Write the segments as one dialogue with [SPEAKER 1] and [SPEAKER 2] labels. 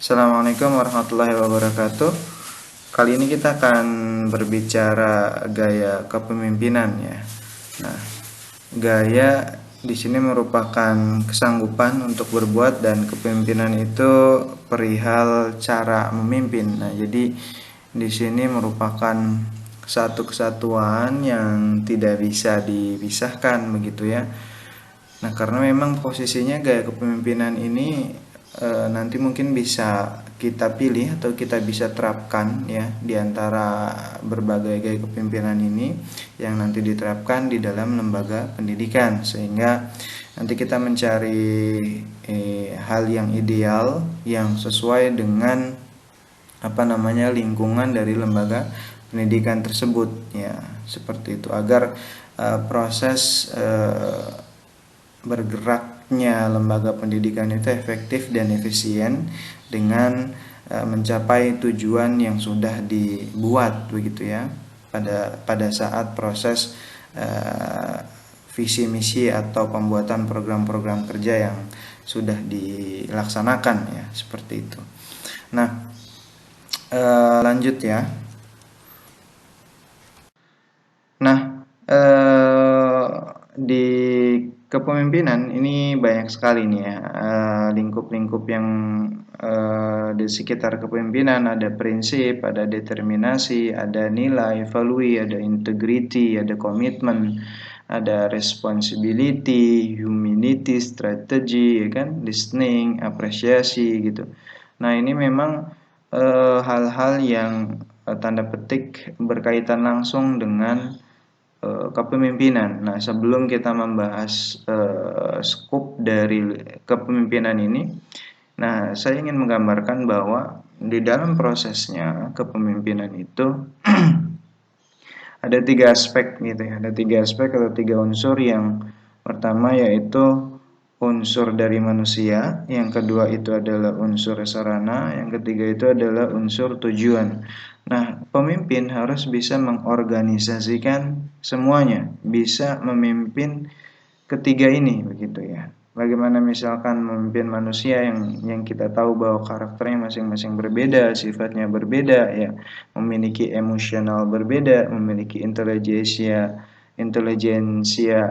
[SPEAKER 1] Assalamualaikum warahmatullahi wabarakatuh. Kali ini kita akan berbicara gaya kepemimpinan ya. Nah, gaya di sini merupakan kesanggupan untuk berbuat, dan kepemimpinan itu perihal cara memimpin. Nah, jadi di sini merupakan satu kesatuan yang tidak bisa dipisahkan begitu ya. Nah, karena memang posisinya gaya kepemimpinan ini nanti mungkin bisa kita pilih atau kita bisa terapkan ya di antara berbagai gaya kepemimpinan ini yang nanti diterapkan di dalam lembaga pendidikan, sehingga nanti kita mencari hal yang ideal yang sesuai dengan lingkungan dari lembaga pendidikan tersebut ya, seperti itu, agar proses bergeraknya lembaga pendidikan itu efektif dan efisien dengan mencapai tujuan yang sudah dibuat begitu ya pada saat proses visi misi atau pembuatan program-program kerja yang sudah dilaksanakan ya, seperti itu. Nah, lanjut ya. Nah, di kepemimpinan ini banyak sekali nih ya lingkup-lingkup yang di sekitar kepemimpinan. Ada prinsip, ada determinasi, ada nilai, value, ada integrity, ada komitmen, ada responsibility, humanity, strategi, ya kan, listening, apresiasi gitu. Nah, ini memang hal-hal yang tanda petik berkaitan langsung dengan kepemimpinan. Nah, sebelum kita membahas skop dari kepemimpinan ini, nah, saya ingin menggambarkan bahwa di dalam prosesnya kepemimpinan itu ada tiga aspek gitu ya. Ada tiga aspek atau tiga unsur. Yang pertama yaitu unsur dari manusia, yang kedua itu adalah unsur sarana, yang ketiga itu adalah unsur tujuan. Nah, pemimpin harus bisa mengorganisasikan semuanya, bisa memimpin ketiga ini begitu ya. Bagaimana misalkan memimpin manusia yang kita tahu bahwa karakternya masing-masing berbeda, sifatnya berbeda ya, memiliki emosional berbeda, memiliki intelijensia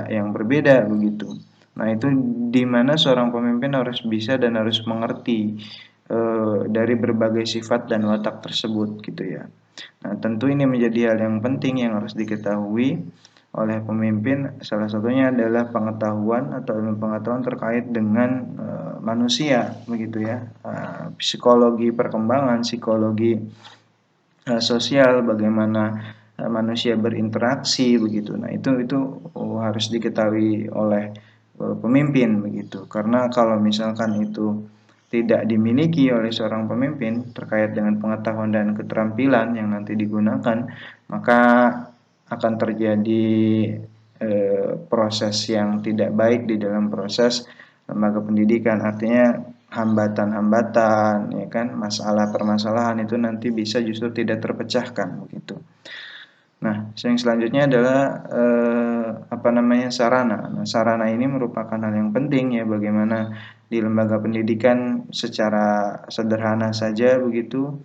[SPEAKER 1] yang berbeda begitu. Nah, itu di mana seorang pemimpin harus bisa dan harus mengerti dari berbagai sifat dan watak tersebut gitu ya. Nah, tentu ini menjadi hal yang penting yang harus diketahui oleh pemimpin. Salah satunya adalah pengetahuan atau ilmu pengetahuan terkait dengan manusia begitu ya. Psikologi perkembangan, psikologi sosial, bagaimana manusia berinteraksi begitu. Nah, itu harus diketahui oleh pemimpin begitu. Karena kalau misalkan itu tidak dimiliki oleh seorang pemimpin terkait dengan pengetahuan dan keterampilan yang nanti digunakan, maka akan terjadi proses yang tidak baik di dalam proses lembaga pendidikan. Artinya hambatan-hambatan ya kan, masalah permasalahan itu nanti bisa justru tidak terpecahkan begitu. Nah, yang selanjutnya adalah sarana. Nah, sarana ini merupakan hal yang penting ya, bagaimana di lembaga pendidikan secara sederhana saja begitu,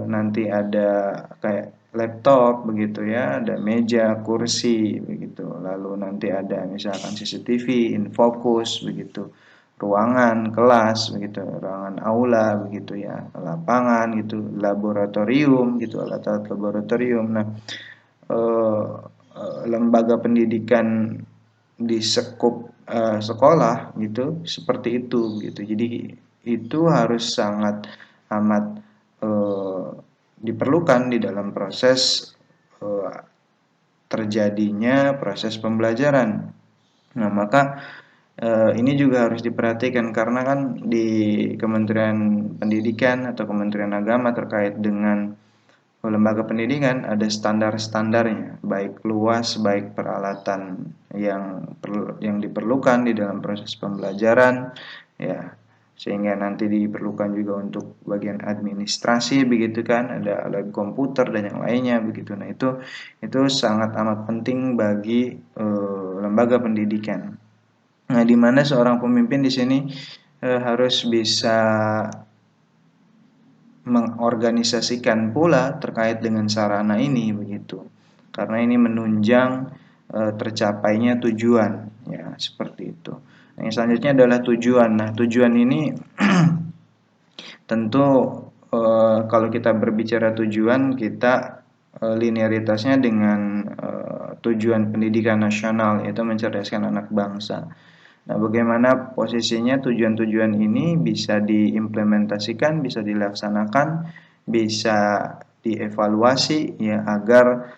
[SPEAKER 1] nanti ada kayak laptop begitu ya, ada meja, kursi begitu. Lalu nanti ada misalkan CCTV, infocus begitu. Ruangan kelas begitu, ruangan aula begitu ya, lapangan gitu, laboratorium gitu, alat-alat laboratorium. Nah, lembaga pendidikan di sekup sekolah gitu seperti itu gitu. Jadi itu harus sangat amat diperlukan di dalam proses terjadinya proses pembelajaran. Nah, maka ini juga harus diperhatikan, karena kan di Kementerian Pendidikan atau Kementerian Agama terkait dengan lembaga pendidikan ada standar-standarnya, baik luas, baik peralatan yang diperlukan di dalam proses pembelajaran ya, sehingga nanti diperlukan juga untuk bagian administrasi begitu kan, ada alat komputer dan yang lainnya begitu. Nah, itu sangat amat penting bagi lembaga pendidikan. Nah, di mana seorang pemimpin di sini harus bisa mengorganisasikan pula terkait dengan sarana ini begitu. Karena ini menunjang tercapainya tujuan, ya seperti itu. Yang selanjutnya adalah tujuan. Nah, tujuan ini tentu kalau kita berbicara tujuan, kita linearitasnya dengan tujuan pendidikan nasional, yaitu mencerdaskan anak bangsa. Nah, bagaimana posisinya tujuan-tujuan ini bisa diimplementasikan, bisa dilaksanakan, bisa dievaluasi ya agar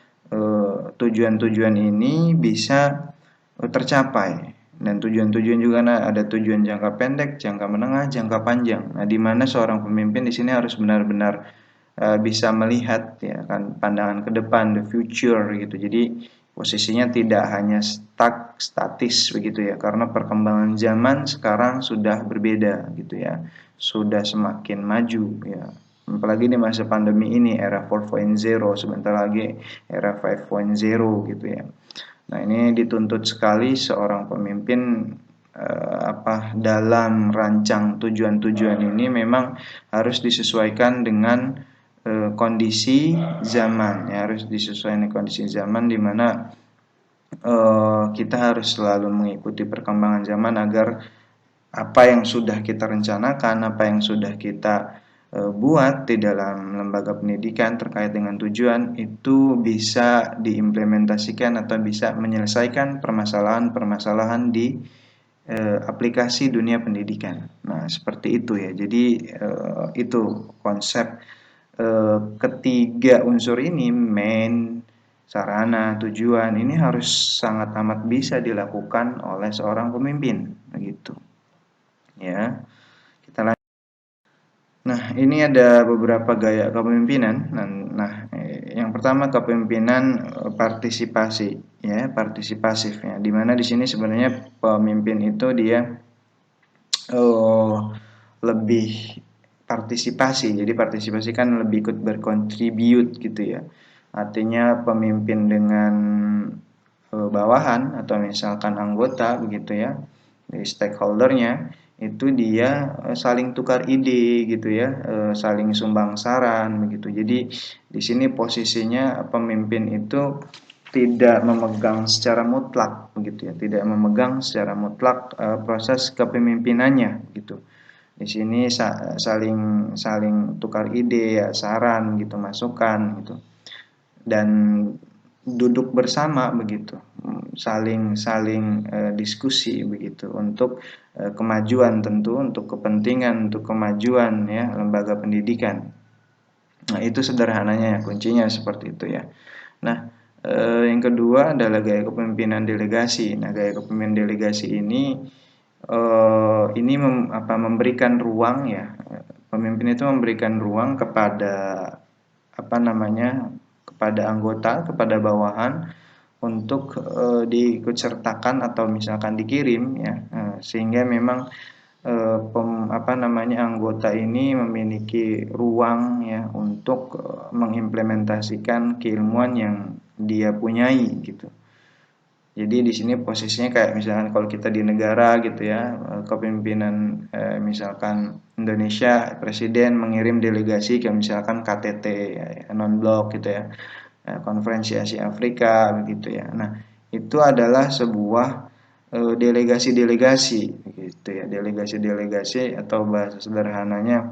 [SPEAKER 1] tujuan-tujuan ini bisa tercapai. Dan tujuan-tujuan juga ada tujuan jangka pendek, jangka menengah, jangka panjang. Nah, di mana seorang pemimpin di sini harus benar-benar bisa melihat ya kan pandangan ke depan, the future gitu. Jadi posisinya tidak hanya statis begitu ya, karena perkembangan zaman sekarang sudah berbeda gitu ya, sudah semakin maju ya. Apalagi di masa pandemi ini, era 4.0, sebentar lagi era 5.0 gitu ya. Nah, ini dituntut sekali seorang pemimpin dalam rancang tujuan-tujuan ini memang harus disesuaikan dengan kondisi zaman ya, harus disesuaikan dengan kondisi zaman di mana kita harus selalu mengikuti perkembangan zaman agar apa yang sudah kita rencanakan, apa yang sudah kita buat di dalam lembaga pendidikan terkait dengan tujuan itu bisa diimplementasikan atau bisa menyelesaikan permasalahan-permasalahan di aplikasi dunia pendidikan. Nah, seperti itu ya. Jadi itu konsep ketiga unsur ini, main, sarana, tujuan, ini harus sangat amat bisa dilakukan oleh seorang pemimpin, begitu. Ya, kita lanjut. Nah, ini ada beberapa gaya kepemimpinan. Nah, yang pertama kepemimpinan partisipasi, ya, partisipasif ya. Dimana di sini sebenarnya pemimpin itu dia lebih partisipasi. Jadi partisipasi kan lebih ikut berkontribut gitu ya. Artinya pemimpin dengan bawahan atau misalkan anggota begitu ya, dari stakeholdernya itu dia saling tukar ide gitu ya, saling sumbang saran begitu. Jadi di sini posisinya pemimpin itu tidak memegang secara mutlak begitu ya, tidak memegang secara mutlak proses kepemimpinannya gitu. Di sini saling tukar ide ya, saran gitu, masukan gitu. Dan duduk bersama begitu, saling diskusi begitu untuk kemajuan, tentu untuk kepentingan, untuk kemajuan ya lembaga pendidikan. Nah, itu sederhananya ya, kuncinya seperti itu ya. Nah, yang kedua adalah gaya kepemimpinan delegasi. Nah, gaya kepemimpinan delegasi ini memberikan ruang ya. Pemimpin itu memberikan ruang kepada kepada anggota, kepada bawahan untuk diikut sertakan atau misalkan dikirim ya, sehingga memang anggota ini memiliki ruang ya untuk mengimplementasikan keilmuan yang dia punyai gitu. Jadi di sini posisinya kayak misalkan kalau kita di negara gitu ya, kepemimpinan misalkan Indonesia, presiden mengirim delegasi ke misalkan KTT ya, non-blok gitu ya, konferensi Asia Afrika begitu ya. Nah, itu adalah sebuah delegasi-delegasi gitu ya, delegasi-delegasi atau bahasa sederhananya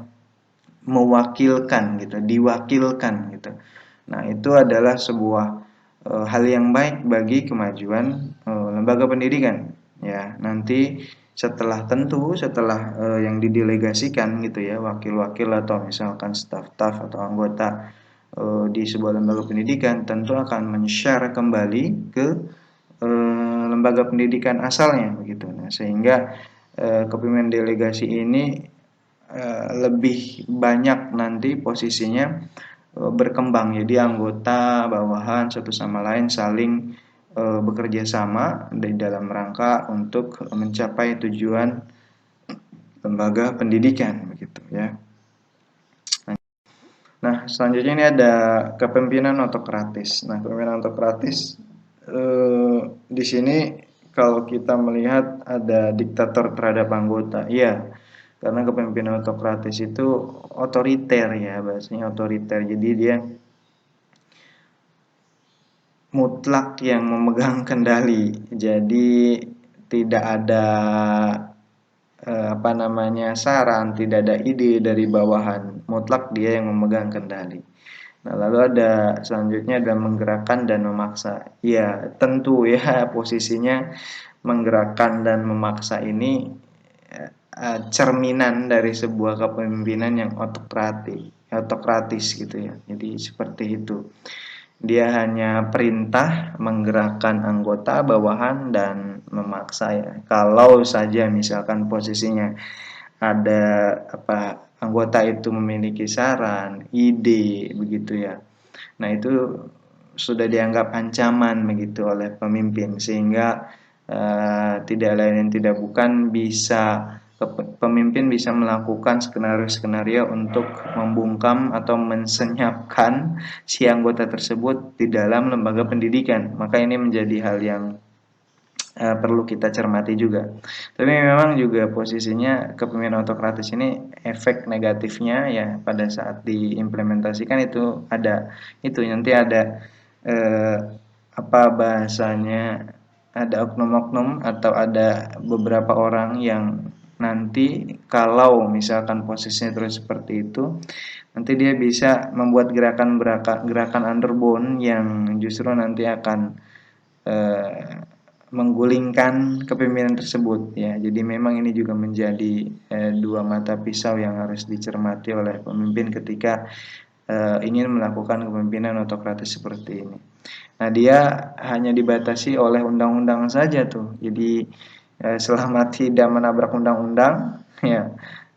[SPEAKER 1] mewakilkan gitu, diwakilkan gitu. Nah, itu adalah sebuah hal yang baik bagi kemajuan lembaga pendidikan ya. Nanti setelah yang didelegasikan gitu ya, wakil-wakil atau misalkan staf-staf atau anggota di sebuah lembaga pendidikan tentu akan men-share kembali ke lembaga pendidikan asalnya begitu. Nah, sehingga kepemimpinan delegasi ini lebih banyak nanti posisinya berkembang. Jadi anggota bawahan satu sama lain saling bekerja sama di dalam rangka untuk mencapai tujuan lembaga pendidikan begitu ya. Nah, selanjutnya ini ada kepemimpinan autokratis. Nah, kepemimpinan autokratis di sini kalau kita melihat ada diktator terhadap anggota, iya, Karena kepemimpinan autokratis itu otoriter ya, bahasanya otoriter. Jadi dia mutlak yang memegang kendali. Jadi tidak ada apa namanya saran, tidak ada ide dari bawahan. Mutlak dia yang memegang kendali. Nah, lalu ada selanjutnya adalah menggerakkan dan memaksa. Ya, tentu ya posisinya menggerakkan dan memaksa ini cerminan dari sebuah kepemimpinan yang autokratis gitu ya. Jadi seperti itu. Dia hanya perintah menggerakkan anggota bawahan dan memaksa ya. Kalau saja misalkan posisinya ada apa anggota itu memiliki saran, ide begitu ya. Nah, itu sudah dianggap ancaman begitu oleh pemimpin sehingga tidak lain dan tidak bukan bisa pemimpin bisa melakukan skenario-skenario untuk membungkam atau mensenyapkan si anggota tersebut di dalam lembaga pendidikan. Maka ini menjadi hal yang perlu kita cermati juga. Tapi memang juga posisinya kepemimpinan autokratis ini efek negatifnya ya pada saat diimplementasikan itu ada itu nanti ada eh, apa bahasanya ada oknum-oknum atau ada beberapa orang yang nanti kalau misalkan posisinya terus seperti itu nanti dia bisa membuat gerakan underbone yang justru nanti akan eh, menggulingkan kepemimpinan tersebut ya. Jadi memang ini juga menjadi dua mata pisau yang harus dicermati oleh pemimpin ketika ingin melakukan kepemimpinan autokratis seperti ini. Nah, dia hanya dibatasi oleh undang-undang saja tuh. Jadi selama tidak menabrak undang-undang ya,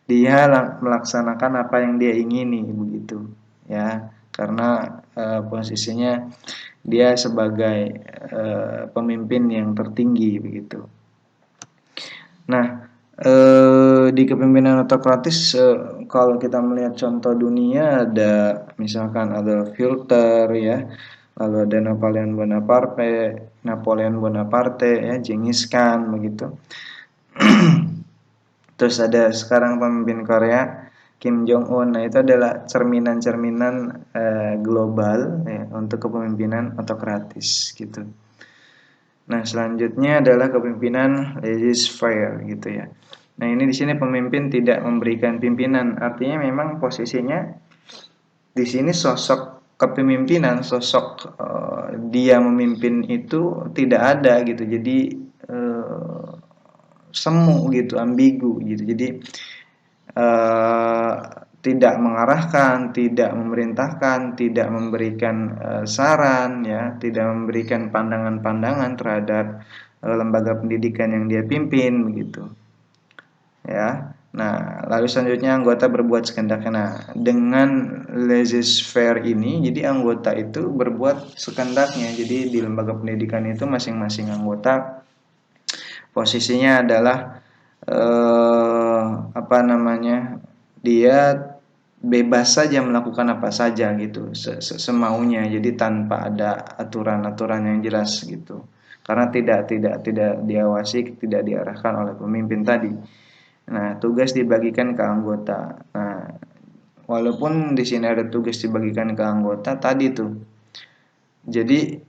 [SPEAKER 1] dia melaksanakan apa yang dia ingini begitu ya. Karena posisinya dia sebagai pemimpin yang tertinggi begitu. Nah, di kepemimpinan autokratis kalau kita melihat contoh dunia ada misalkan ada Hitler ya, lalu ada Napoleon Bonaparte ya, Genghis Khan begitu. Terus ada sekarang pemimpin Korea Kim Jong Un. Nah, itu adalah cerminan-cerminan global ya, untuk kepemimpinan autokratis gitu. Nah, selanjutnya adalah kepemimpinan laissez-faire gitu ya. Nah, ini di sini pemimpin tidak memberikan pimpinan. Artinya memang posisinya di sini sosok kepemimpinan, sosok dia memimpin itu tidak ada gitu. Jadi semu gitu, ambigu gitu. Jadi eh, tidak mengarahkan, tidak memerintahkan, tidak memberikan saran, ya, tidak memberikan pandangan-pandangan terhadap lembaga pendidikan yang dia pimpin, begitu. Ya, nah lalu selanjutnya anggota berbuat sekendaknya. Nah, dengan laissez-faire ini, jadi anggota itu berbuat sekendaknya. Jadi di lembaga pendidikan itu masing-masing anggota posisinya adalah apa namanya dia bebas saja melakukan apa saja gitu semaunya jadi tanpa ada aturan-aturan yang jelas gitu karena tidak diawasi tidak diarahkan oleh pemimpin tadi. Nah, tugas dibagikan ke anggota. Nah, walaupun di sini ada tugas dibagikan ke anggota tadi tuh jadi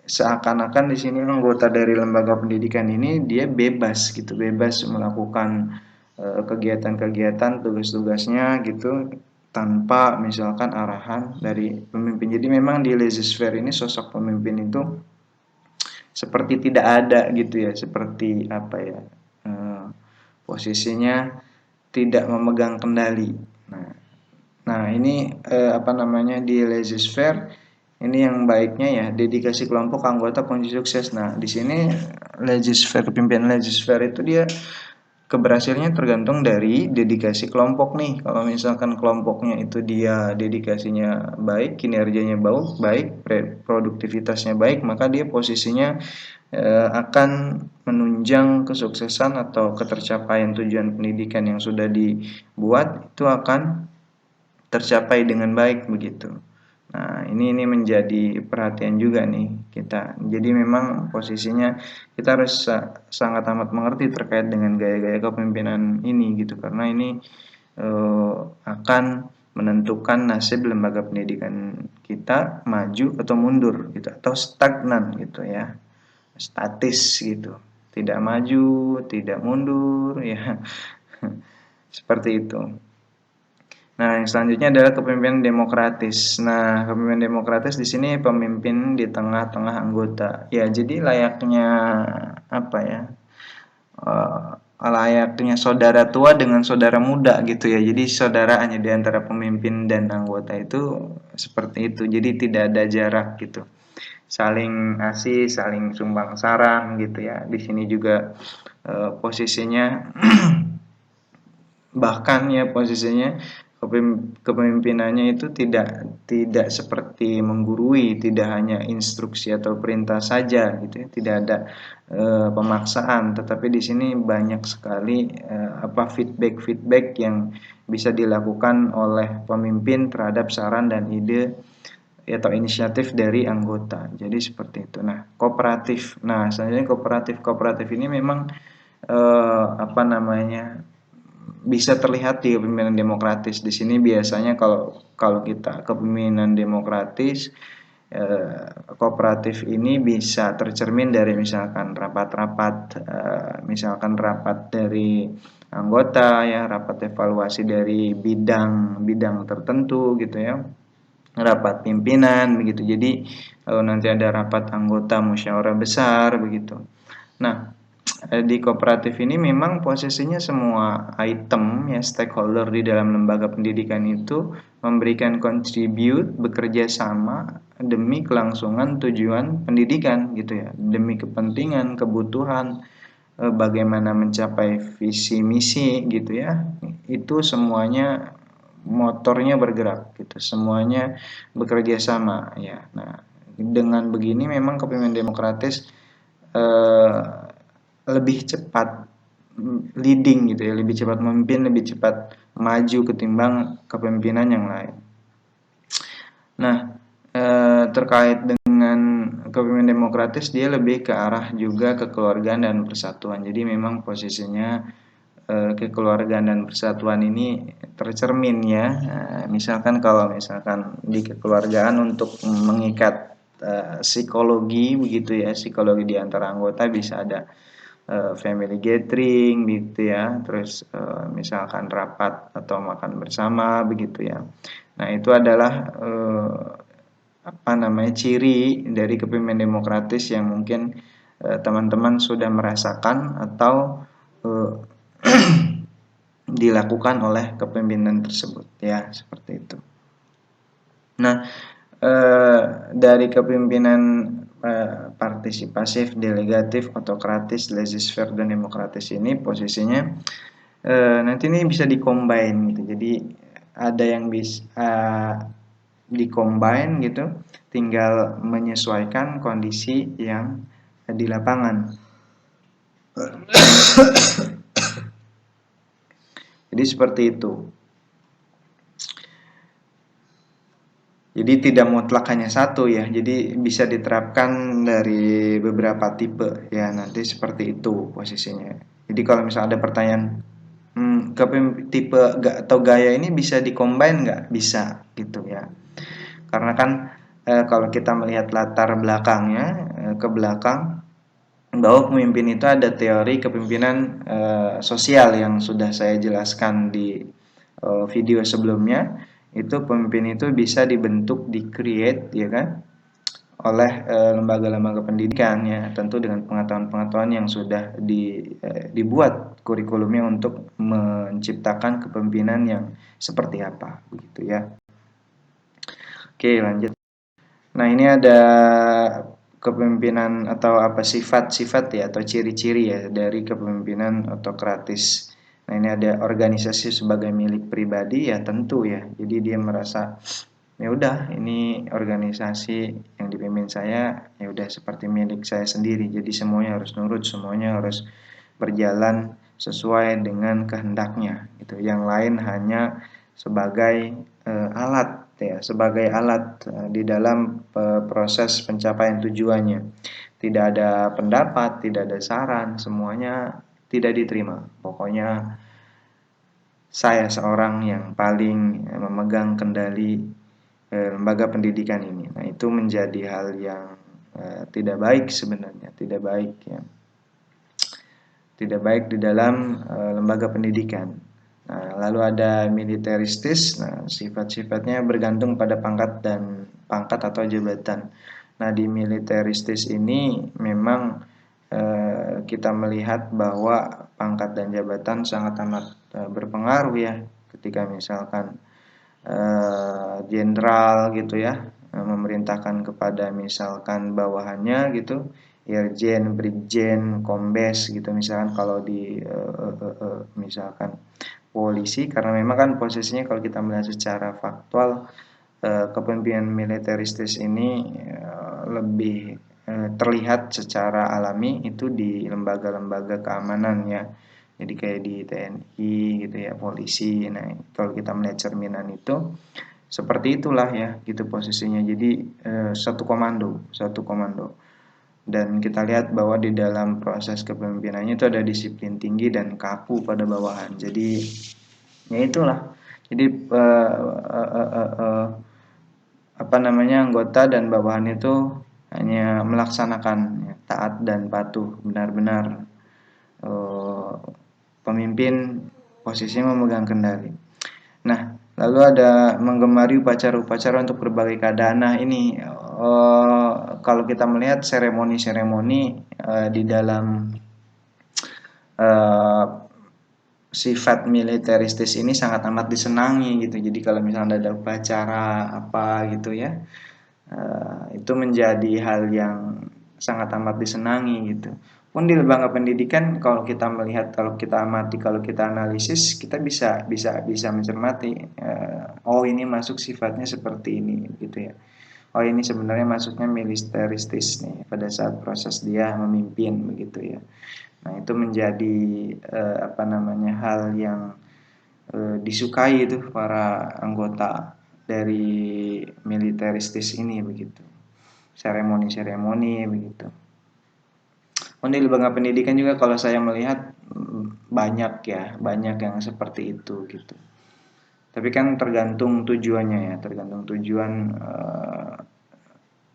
[SPEAKER 1] seakan-akan di sini anggota dari lembaga pendidikan ini dia bebas gitu, bebas melakukan kegiatan-kegiatan tugas-tugasnya gitu tanpa misalkan arahan dari pemimpin. Jadi memang di laissez-faire ini sosok pemimpin itu seperti tidak ada gitu ya, seperti apa ya? Posisinya tidak memegang kendali. Nah, ini apa namanya di laissez-faire ini yang baiknya ya dedikasi kelompok anggota kunci sukses. Nah, di sini laissez-faire kepemimpinan laissez-faire itu dia keberhasilannya tergantung dari dedikasi kelompok nih. Kalau misalkan kelompoknya itu dia dedikasinya baik, kinerjanya baik, produktivitasnya baik, maka dia posisinya akan menunjang kesuksesan atau ketercapaian tujuan pendidikan yang sudah dibuat itu akan tercapai dengan baik begitu. Nah, ini menjadi perhatian juga nih kita. Jadi memang posisinya kita harus sangat amat mengerti terkait dengan gaya-gaya kepemimpinan ini gitu, karena ini akan menentukan nasib lembaga pendidikan kita maju atau mundur gitu, atau stagnan gitu ya, statis gitu, tidak maju, tidak mundur ya, seperti itu. Nah, yang selanjutnya adalah kepemimpinan demokratis. Nah, kepemimpinan demokratis di sini pemimpin di tengah-tengah anggota. Ya, jadi layaknya apa ya? Layaknya saudara tua dengan saudara muda gitu ya. Jadi saudara hanya di antara pemimpin dan anggota itu seperti itu. Jadi tidak ada jarak gitu. Saling asih, saling sumbang saran gitu ya. Di sini juga posisinya bahkan ya posisinya kepemimpinannya itu tidak seperti menggurui, tidak hanya instruksi atau perintah saja gitu ya, tidak ada pemaksaan, tetapi di sini banyak sekali feedback yang bisa dilakukan oleh pemimpin terhadap saran dan ide atau inisiatif dari anggota. Jadi seperti itu. Nah, kooperatif. Nah, selanjutnya kooperatif ini memang apa namanya, bisa terlihat di kepemimpinan demokratis. Di sini biasanya kalau kalau kita kepemimpinan demokratis, kooperatif ini bisa tercermin dari misalkan rapat-rapat, misalkan rapat dari anggota ya, rapat evaluasi dari bidang-bidang tertentu gitu ya, rapat pimpinan begitu. Jadi kalau nanti ada rapat anggota musyawarah besar begitu. Nah, di kooperatif ini memang posisinya semua item ya, stakeholder di dalam lembaga pendidikan itu memberikan kontribut, bekerja sama demi kelangsungan tujuan pendidikan gitu ya, demi kepentingan, kebutuhan, bagaimana mencapai visi misi gitu ya. Itu semuanya motornya bergerak gitu, semuanya bekerja sama ya. Nah, dengan begini memang kepemimpinan demokratis eh, lebih cepat leading gitu ya, lebih cepat memimpin, lebih cepat maju ketimbang kepemimpinan yang lain. Nah, terkait dengan kepemimpinan demokratis, dia lebih ke arah juga kekeluargaan dan persatuan. Jadi memang posisinya kekeluargaan dan persatuan ini tercermin ya. Misalkan kalau misalkan di kekeluargaan untuk mengikat psikologi begitu ya, psikologi di antara anggota bisa ada family gathering gitu ya, terus misalkan rapat atau makan bersama begitu ya. Nah, itu adalah apa namanya, ciri dari kepemimpinan demokratis yang mungkin teman-teman sudah merasakan atau eh, dilakukan oleh kepemimpinan tersebut ya, seperti itu. Nah, dari kepemimpinan partisipasif, delegatif, otokratis, laissez-faire dan demokratis ini posisinya nanti ini bisa dikombin gitu. Jadi ada yang bisa dikombin gitu, tinggal menyesuaikan kondisi yang di lapangan. Jadi seperti itu. Jadi tidak mutlak hanya satu ya. Jadi bisa diterapkan dari beberapa tipe ya. Nanti seperti itu posisinya. Jadi kalau misalnya ada pertanyaan, tipe atau gaya ini bisa dikombin nggak? Bisa gitu ya. Karena kan kalau kita melihat latar belakangnya ke belakang, bahwa pemimpin itu ada teori kepemimpinan sosial yang sudah saya jelaskan di video sebelumnya. Itu pemimpin itu bisa dibentuk, di-create ya kan, oleh lembaga-lembaga pendidikan ya, tentu dengan pengetahuan-pengetahuan yang sudah dibuat kurikulumnya untuk menciptakan kepemimpinan yang seperti apa begitu ya. Oke, lanjut. Nah, ini ada kepemimpinan atau apa, sifat-sifat ya atau ciri-ciri ya dari kepemimpinan otokratis. Nah, ini ada organisasi sebagai milik pribadi ya, tentu ya. Jadi dia merasa ya udah, ini organisasi yang dipimpin saya ya udah seperti milik saya sendiri. Jadi semuanya harus nurut, semuanya harus berjalan sesuai dengan kehendaknya gitu. Yang lain hanya sebagai alat ya, sebagai alat di dalam proses pencapaian tujuannya. Tidak ada pendapat, tidak ada saran, semuanya tidak diterima. Pokoknya saya seorang yang paling memegang kendali lembaga pendidikan ini. Nah, itu menjadi hal yang tidak baik sebenarnya, tidak baik ya. Tidak baik di dalam lembaga pendidikan. Nah, lalu ada militeristis. Nah, sifat-sifatnya bergantung pada pangkat atau jabatan. Nah, di militeristis ini memang kita melihat bahwa pangkat dan jabatan sangat amat berpengaruh ya. Ketika misalkan jenderal gitu ya, memerintahkan kepada misalkan bawahannya gitu, irjen, brigjen, kombes gitu misalkan, kalau di misalkan polisi, karena memang kan posisinya kalau kita melihat secara faktual kepemimpinan militeristis ini lebih terlihat secara alami itu di lembaga-lembaga keamanan ya. Jadi kayak di TNI gitu ya, polisi. Nah, kalau kita melihat cerminan itu seperti itulah ya, gitu posisinya. Jadi satu komando. Dan kita lihat bahwa di dalam proses kepemimpinannya itu ada disiplin tinggi dan kaku pada bawahan. Jadi ya itulah. Jadi apa namanya, anggota dan bawahan itu hanya melaksanakan ya, taat dan patuh, benar-benar pemimpin posisinya memegang kendali. Nah, lalu ada menggemari upacara-upacara untuk berbagai keadaan. Nah, ini kalau kita melihat seremoni-seremoni di dalam uh, sifat militeristis ini sangat amat disenangi gitu. Jadi kalau misalnya ada upacara apa gitu ya, itu menjadi hal yang sangat amat disenangi gitu. Pun di lembaga pendidikan, kalau kita melihat, kalau kita amati, kalau kita analisis, kita bisa mencermati, oh ini masuk sifatnya seperti ini gitu ya. Oh ini sebenarnya masuknya militeristis nih pada saat proses dia memimpin begitu ya. Nah, itu menjadi apa namanya, hal yang disukai itu para anggota dari militeristis ini begitu. Seremoni-seremoni begitu. Oh, di lembaga pendidikan juga kalau saya melihat banyak ya, banyak yang seperti itu gitu. Tapi kan tergantung tujuannya ya, tergantung tujuan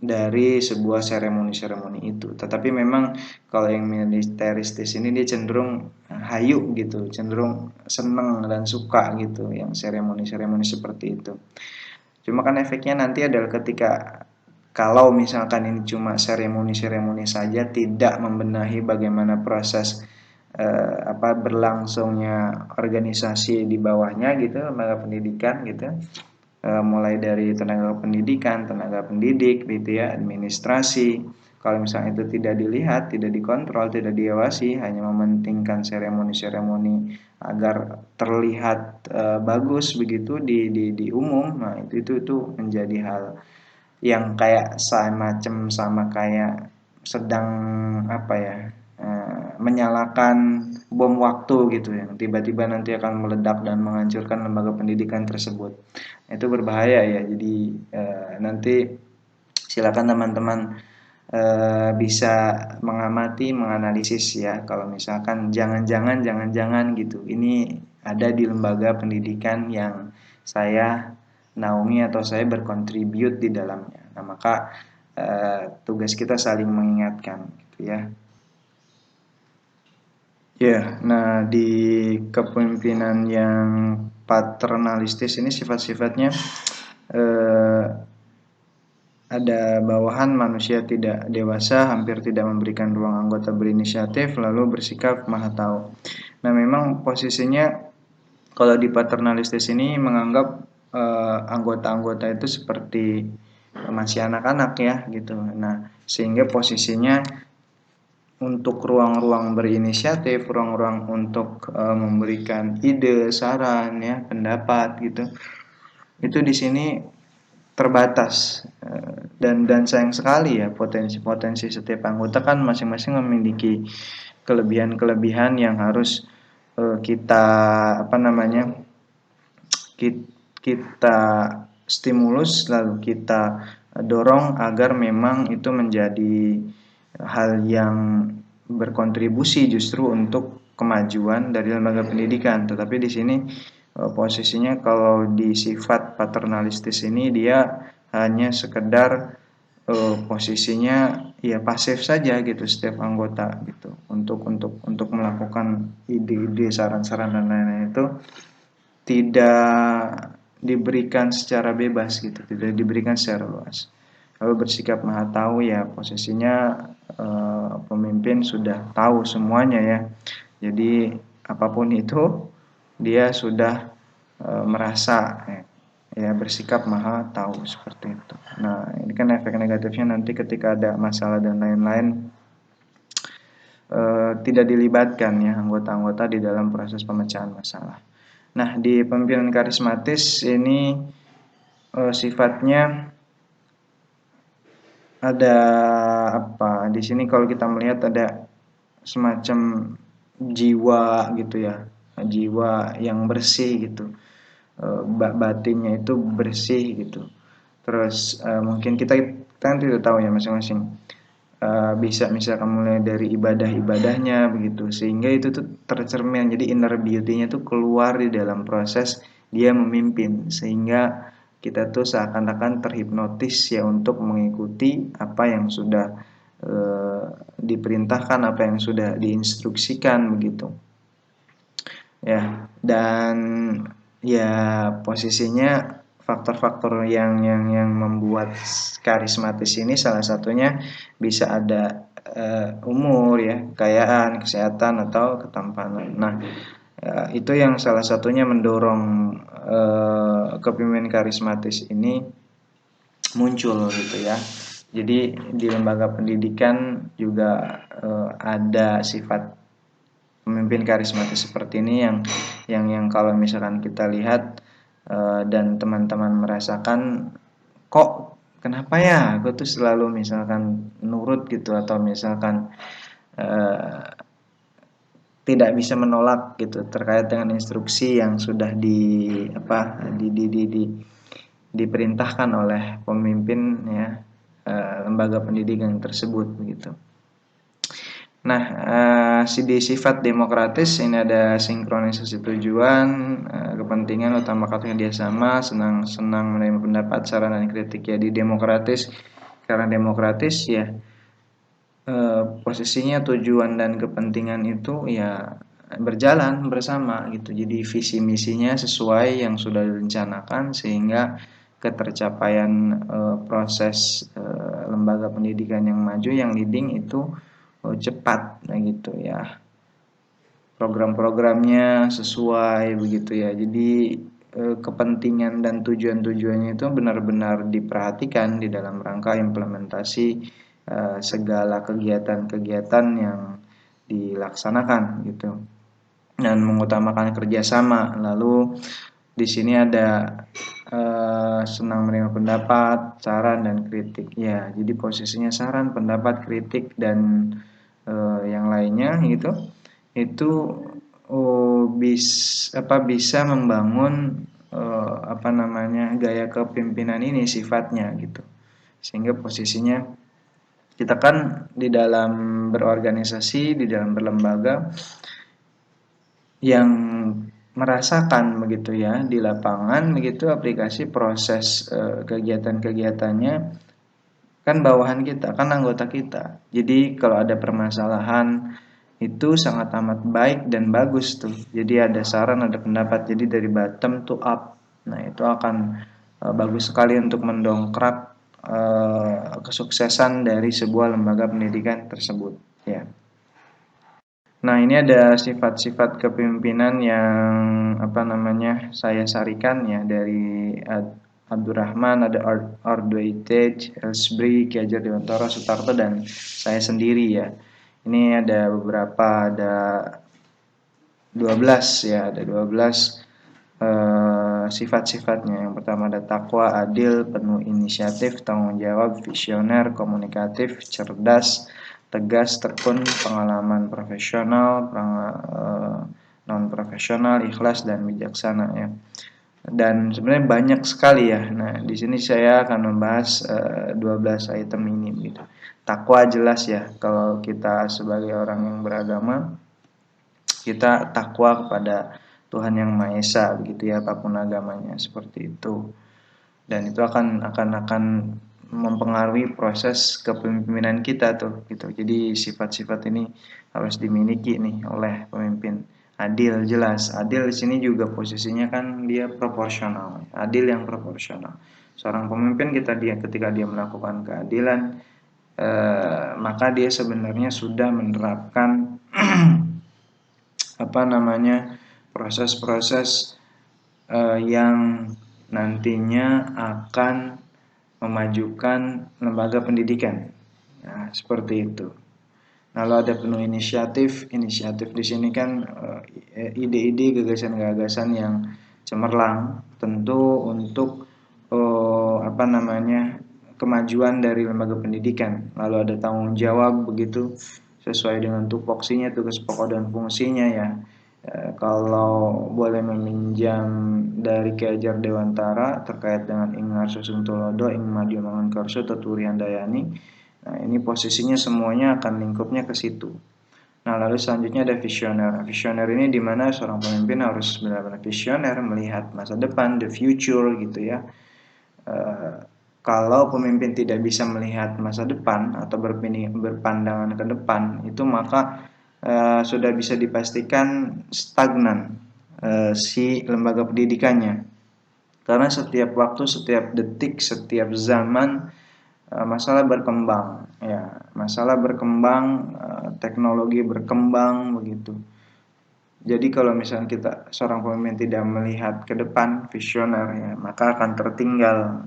[SPEAKER 1] dari sebuah seremoni-seremoni itu. Tetapi memang kalau yang militeristis ini dia cenderung hayu gitu, cenderung seneng dan suka gitu yang seremoni-seremoni seperti itu. Cuma kan efeknya nanti adalah ketika kalau misalkan ini cuma seremoni-seremoni saja, tidak membenahi bagaimana proses berlangsungnya organisasi di bawahnya gitu, lembaga pendidikan gitu, mulai dari tenaga pendidikan, tenaga pendidik gitu ya, administrasi. Kalau misalnya itu tidak dilihat, tidak dikontrol, tidak diawasi, hanya mementingkan seremoni-seremoni agar terlihat bagus begitu di umum, nah itu menjadi hal yang kayak semacam sama kayak sedang apa ya, menyalakan bom waktu gitu yang tiba-tiba nanti akan meledak dan menghancurkan lembaga pendidikan tersebut. Itu berbahaya ya. Jadi nanti silakan teman-teman bisa mengamati, menganalisis ya. Kalau misalkan jangan-jangan gitu. Ini ada di lembaga pendidikan yang saya naungi atau saya berkontribut di dalamnya. Nah, maka tugas kita saling mengingatkan gitu ya. Ya, nah di kepemimpinan yang paternalistis ini sifat-sifatnya eh, ada bawahan manusia tidak dewasa, hampir tidak memberikan ruang anggota berinisiatif, lalu bersikap maha tahu. Nah, memang posisinya kalau di paternalistis ini menganggap anggota-anggota itu seperti masih anak-anak ya gitu. Nah, sehingga posisinya untuk ruang-ruang berinisiatif, ruang-ruang untuk memberikan ide, saran, ya, pendapat gitu, itu di sini terbatas. Dan sayang sekali ya, potensi-potensi setiap anggota kan masing-masing memiliki kelebihan-kelebihan yang harus kita apa namanya, kita stimulus, lalu kita dorong agar memang itu menjadi hal yang berkontribusi justru untuk kemajuan dari lembaga pendidikan. Tetapi di sini posisinya kalau di sifat paternalistis ini dia hanya sekedar posisinya ya pasif saja gitu setiap anggota gitu untuk melakukan ide-ide, saran-saran dan lain-lain itu tidak diberikan secara bebas gitu, tidak diberikan secara luas. Lalu bersikap maha tahu ya posisinya pemimpin sudah tahu semuanya ya. Jadi apapun itu dia sudah merasa ya bersikap maha tahu seperti itu. Nah, ini kan efek negatifnya nanti ketika ada masalah dan lain-lain tidak dilibatkan ya anggota-anggota di dalam proses pemecahan masalah. Nah, di pemimpinan karismatis ini sifatnya ada apa? Di sini kalau kita melihat ada semacam jiwa gitu ya, jiwa yang bersih gitu. Batinnya itu bersih gitu. Terus mungkin kita kan tidak tahu ya masing-masing. Bisa misalkan mulai dari ibadah-ibadahnya begitu, sehingga itu tuh tercermin, jadi inner beauty-nya tuh keluar di dalam proses dia memimpin, sehingga kita tuh seakan-akan terhipnotis ya untuk mengikuti apa yang sudah diperintahkan, apa yang sudah diinstruksikan begitu ya. Dan ya posisinya faktor-faktor yang membuat karismatis ini salah satunya bisa ada umur ya, kekayaan, kesehatan atau ketampanan. Nah, itu yang salah satunya mendorong kepemimpinan karismatis ini muncul gitu ya. Jadi di lembaga pendidikan juga ada sifat pemimpin karismatis seperti ini yang kalau misalkan kita lihat dan teman-teman merasakan kok kenapa ya aku tuh selalu misalkan nurut gitu, atau misalkan uh, tidak bisa menolak gitu terkait dengan instruksi yang sudah diperintahkan oleh pemimpin ya lembaga pendidikan tersebut begitu. Nah, di sifat demokratis ini ada sinkronisasi tujuan, kepentingan, utamakan kerjasama, senang menerima pendapat, saran dan kritik. Ya di demokratis, karena demokratis ya posisinya tujuan dan kepentingan itu ya berjalan bersama gitu. Jadi visi misinya sesuai yang sudah direncanakan, sehingga ketercapaian proses lembaga pendidikan yang maju, yang leading itu cepat nah gitu ya, program-programnya sesuai begitu ya. Jadi kepentingan dan tujuan-tujuannya itu benar-benar diperhatikan di dalam rangka implementasi segala kegiatan-kegiatan yang dilaksanakan gitu, dan mengutamakan kerjasama. Lalu di sini ada senang menerima pendapat, saran dan kritik ya. Jadi posisinya saran, pendapat, kritik dan yang lainnya gitu itu bisa membangun gaya kepemimpinan ini sifatnya gitu, sehingga posisinya kita kan di dalam berorganisasi, di dalam berlembaga yang merasakan begitu ya di lapangan begitu aplikasi proses kegiatan-kegiatannya kan bawahan kita, kan anggota kita. Jadi kalau ada permasalahan itu sangat amat baik dan bagus tuh. Jadi ada saran, ada pendapat. Jadi dari bottom to up. Nah, itu akan bagus sekali untuk mendongkrak kesuksesan dari sebuah lembaga pendidikan tersebut, ya. Nah, ini ada sifat-sifat kepemimpinan yang saya sarikan ya dari Abdurrahman, ada Ardwaitaj, Elsbri, Ki Hajar Dewantara, Sutarto, dan saya sendiri ya. Ini ada beberapa, ada 12 ya, ada 12 sifat-sifatnya. Yang pertama ada takwa, adil, penuh inisiatif, tanggung jawab, visioner, komunikatif, cerdas, tegas, tekun, pengalaman profesional, non profesional, ikhlas dan bijaksana ya. dan sebenarnya banyak sekali ya. Nah, di sini saya akan membahas 12 item ini gitu. Takwa jelas ya, kalau kita sebagai orang yang beragama, kita takwa kepada Tuhan yang Maha Esa begitu ya, apapun agamanya seperti itu. Dan itu akan mempengaruhi proses kepemimpinan kita tuh gitu. Jadi sifat-sifat ini harus dimiliki nih oleh pemimpin. Adil jelas. Adil di sini juga posisinya kan dia proporsional. Adil yang proporsional. Seorang pemimpin ketika dia melakukan keadilan, maka dia sebenarnya sudah menerapkan apa namanya, proses-proses yang nantinya akan memajukan lembaga pendidikan. Nah, seperti itu. Lalu ada penuh inisiatif. Inisiatif di sini kan ide-ide, gagasan-gagasan yang cemerlang, tentu untuk apa namanya, kemajuan dari lembaga pendidikan. Lalu ada tanggung jawab begitu, sesuai dengan tupoksinya, tugas pokok dan fungsinya ya. Kalau boleh meminjam dari Ki Hajar Dewantara terkait dengan ing ngarsusung tulodo, ing madya mangun karso, tuturi handayani. Nah, ini posisinya semuanya akan lingkupnya ke situ. Nah, lalu selanjutnya ada visioner. Visioner ini di mana seorang pemimpin harus benar-benar visioner, melihat masa depan, the future gitu ya. Kalau pemimpin tidak bisa melihat masa depan atau berpandangan ke depan, itu maka sudah bisa dipastikan stagnan si lembaga pendidikannya. Karena setiap waktu, setiap detik, setiap zaman masalah berkembang, ya, masalah berkembang, teknologi berkembang begitu. Jadi kalau misalnya kita seorang pemimpin tidak melihat ke depan, visioner ya, maka akan tertinggal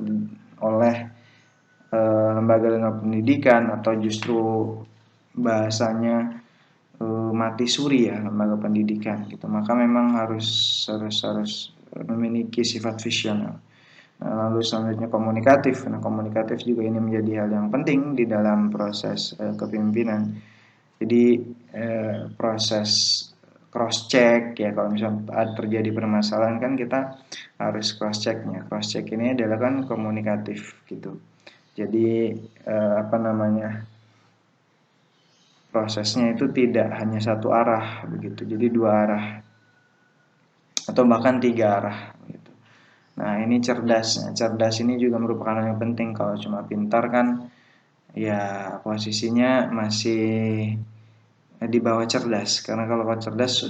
[SPEAKER 1] oleh lembaga-lembaga pendidikan, atau justru bahasanya mati suri ya lembaga pendidikan gitu. Maka memang harus memiliki sifat visioner. Nah, lalu selanjutnya komunikatif. Nah, komunikatif juga ini menjadi hal yang penting di dalam proses kepemimpinan. Jadi proses cross check ya, kalau misalnya terjadi permasalahan kan kita harus cross checknya. Cross check ini adalah kan komunikatif gitu. Jadi apa namanya, prosesnya itu tidak hanya satu arah begitu, jadi dua arah atau bahkan tiga arah gitu. Nah, ini cerdas. Nah, cerdas ini juga merupakan hal yang penting. Kalau cuma pintar kan ya posisinya masih di bawah cerdas, karena kalau cerdas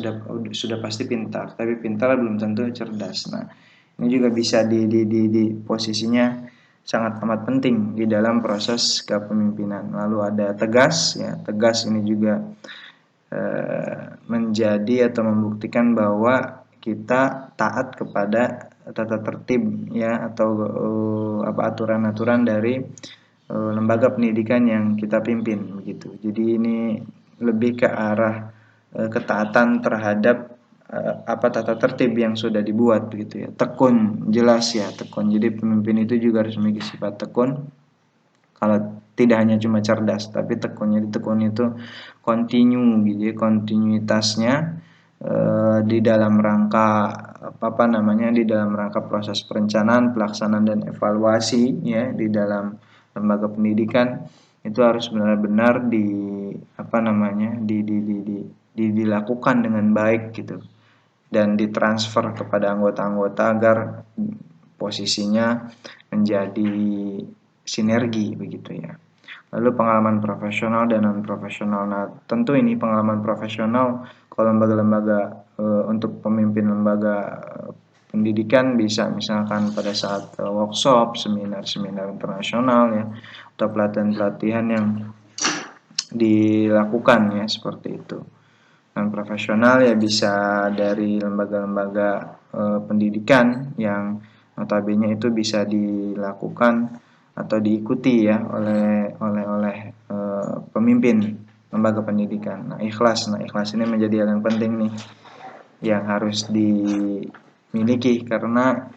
[SPEAKER 1] sudah pasti pintar, tapi pintar belum tentu cerdas. Nah, ini juga bisa di posisinya sangat amat penting di dalam proses kepemimpinan. Lalu ada tegas ya, tegas ini juga menjadi atau membuktikan bahwa kita taat kepada tata tertib ya, atau apa, aturan-aturan dari lembaga pendidikan yang kita pimpin begitu. Jadi ini lebih ke arah ketaatan terhadap apa, tata tertib yang sudah dibuat begitu ya. Tekun, jelas ya, tekun. Jadi pemimpin itu juga harus memiliki sifat tekun. Kalau tidak hanya cuma cerdas, tapi tekunnya, tekun itu continue gitu ya, kontinuitasnya di dalam rangka apa namanya, di dalam rangka proses perencanaan, pelaksanaan dan evaluasi ya di dalam lembaga pendidikan, itu harus benar-benar apa namanya, dilakukan dengan baik gitu, dan ditransfer kepada anggota-anggota agar posisinya menjadi sinergi begitu ya. Lalu pengalaman profesional dan non profesional. Nah, tentu ini pengalaman profesional kalau lembaga-lembaga untuk pemimpin lembaga pendidikan bisa misalkan pada saat workshop, seminar-seminar internasional ya, atau pelatihan-pelatihan yang dilakukan ya, seperti itu. Non profesional ya bisa dari lembaga-lembaga pendidikan yang notabene itu bisa dilakukan atau diikuti ya oleh pemimpin lembaga pendidikan. Nah, ikhlas. Nah, ikhlas ini menjadi hal yang penting nih yang harus dimiliki, karena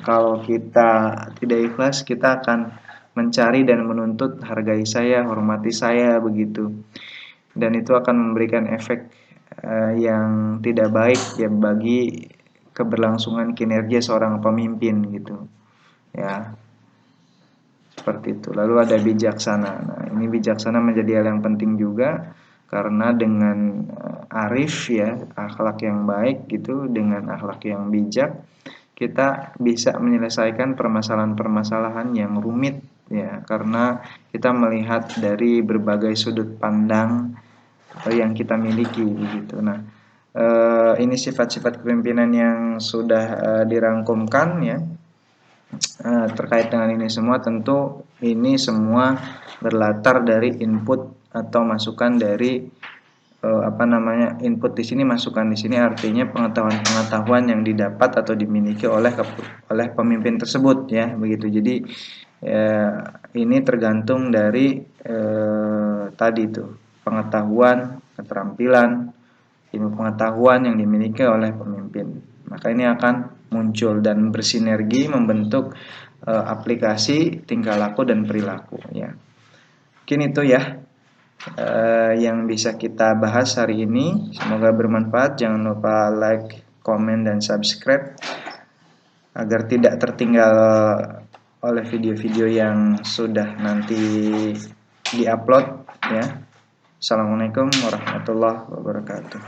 [SPEAKER 1] kalau kita tidak ikhlas, kita akan mencari dan menuntut hargai saya, hormati saya begitu. Dan itu akan memberikan efek yang tidak baik ya bagi keberlangsungan kinerja seorang pemimpin gitu ya, seperti itu. Lalu ada bijaksana. Nah, ini bijaksana menjadi hal yang penting juga karena dengan arif ya, akhlak yang baik gitu, dengan akhlak yang bijak, kita bisa menyelesaikan permasalahan-permasalahan yang rumit ya, karena kita melihat dari berbagai sudut pandang yang kita miliki begitu. Nah, ini sifat-sifat kepemimpinan yang sudah dirangkumkan ya. Terkait dengan ini semua, tentu ini semua berlatar dari input atau masukan dari input di sini, masukan di sini artinya pengetahuan-pengetahuan yang didapat atau dimiliki oleh pemimpin tersebut ya, begitu. Jadi ini tergantung dari tadi itu pengetahuan, keterampilan, ilmu pengetahuan yang dimiliki oleh pemimpin. Maka ini akan muncul dan bersinergi membentuk aplikasi tingkah laku dan perilaku ya. Mungkin itu ya yang bisa kita bahas hari ini. Semoga bermanfaat. Jangan lupa like, komen, dan subscribe agar tidak tertinggal oleh video-video yang sudah nanti diupload ya. Assalamualaikum warahmatullahi wabarakatuh.